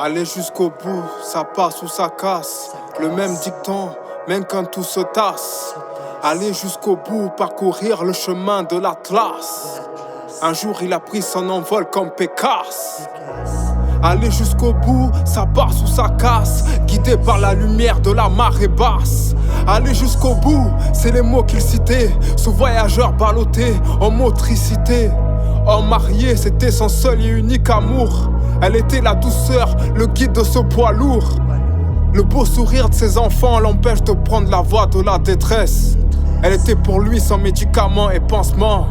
Aller jusqu'au bout, ça passe ou ça casse. Le même dicton, même quand tout se tasse. Aller jusqu'au bout, parcourir le chemin de l'Atlas. Un jour il a pris son envol comme Pécasse. Aller jusqu'au bout, ça passe ou ça casse. Guidé par la lumière de la marée basse. Aller jusqu'au bout, c'est les mots qu'il citait. Ce voyageur ballotté en motricité. Homme marié, c'était son seul et unique amour. Elle était la douceur, le guide de ce poids lourd. Le beau sourire de ses enfants l'empêche de prendre la voie de la détresse. Elle était pour lui sans médicaments et pansements.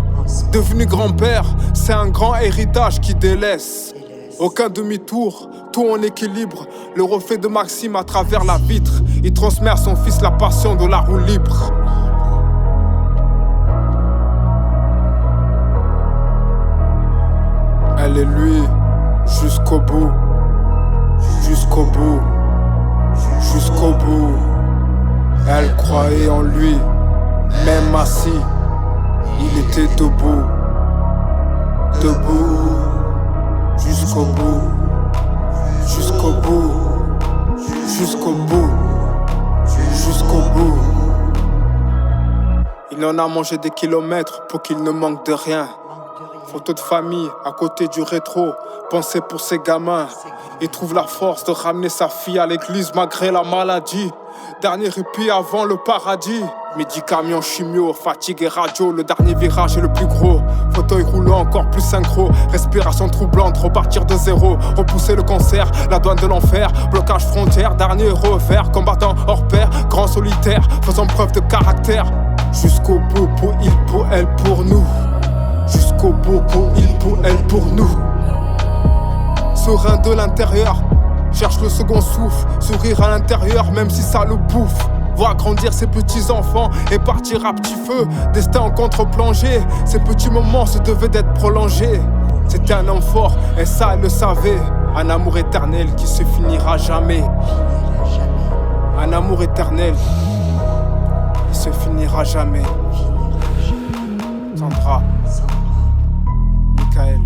Devenu grand-père, c'est un grand héritage qui délaisse. Aucun demi-tour, tout en équilibre. Le reflet de Maxime à travers la vitre. Il transmet à son fils la passion de la roue libre. Elle et lui, jusqu'au bout. Jusqu'au bout. Jusqu'au bout. Elle croyait en lui. Même assis, il était debout. Debout. Jusqu'au bout. Jusqu'au bout. Jusqu'au bout. Jusqu'au bout. Il en a mangé des kilomètres pour qu'il ne manque de rien. Photo de famille à côté du rétro. Pensée pour ses gamins. Il trouve la force de ramener sa fille à l'église malgré la maladie. Dernier répit avant le paradis. Médicaments, chimio, fatigue et radio. Le dernier virage est le plus gros. Fauteuil roulant encore plus synchro. Respiration troublante, repartir de zéro. Repousser le cancer, la douane de l'enfer. Blocage frontière, dernier revers. Combattant hors pair, grand solitaire. Faisant preuve de caractère. Jusqu'au bout, pour il, pour elle, pour nous. Jusqu'au bout, pour il, pour elle, pour nous. Serein de l'intérieur. Cherche le second souffle, sourire à l'intérieur même si ça le bouffe. Voir grandir ses petits-enfants et partir à petit feu. Destin en contre-plongée, ces petits moments se devaient d'être prolongés. C'était un homme fort et ça elle le savait. Un amour éternel qui se finira jamais. Un amour éternel qui se finira jamais. Sandra, Michael.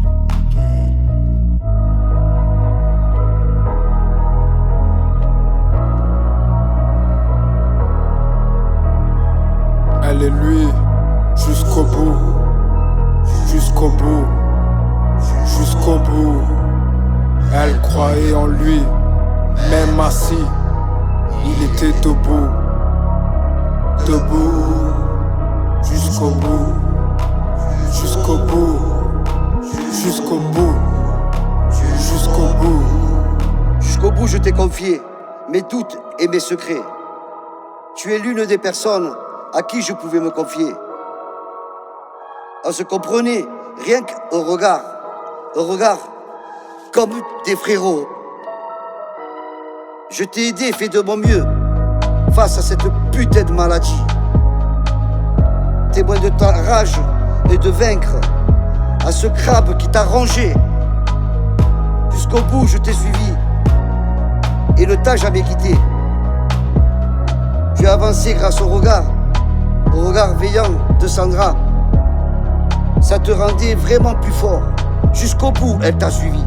Elle et lui, jusqu'au bout, jusqu'au bout, jusqu'au bout. Elle croyait en lui, même assis, il était debout, debout, jusqu'au bout, jusqu'au bout, jusqu'au bout, jusqu'au bout. Jusqu'au bout, je t'ai confié mes doutes et mes secrets. Tu es l'une des personnes à qui je pouvais me confier. On se comprenait rien qu'au regard. Au regard, comme des frérots. Je t'ai aidé, fait de mon mieux face à cette putain de maladie. Témoin de ta rage et de vaincre à ce crabe qui t'a rongé. Jusqu'au bout, je t'ai suivi et ne t'a jamais quitté. Tu as avancé grâce au regard veillant de Sandra. Ça te rendait vraiment plus fort. Jusqu'au bout, elle t'a suivi.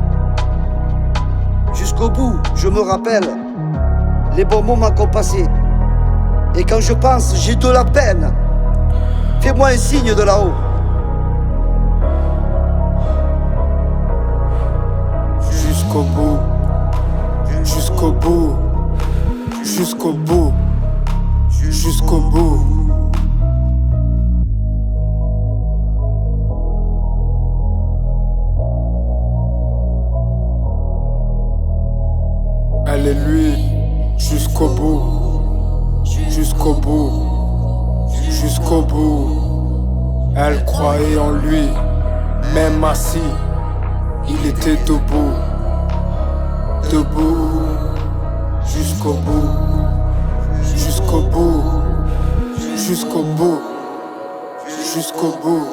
Jusqu'au bout, je me rappelle les bons moments qu'on passait. Et quand je pense, j'ai de la peine. Fais-moi un signe de là-haut. Jusqu'au bout, jusqu'au bout, jusqu'au bout, jusqu'au bout. Elle et lui, jusqu'au bout, jusqu'au bout, jusqu'au bout. Elle croyait en lui, même assis, il était debout, debout, jusqu'au bout, jusqu'au bout, jusqu'au bout, jusqu'au bout.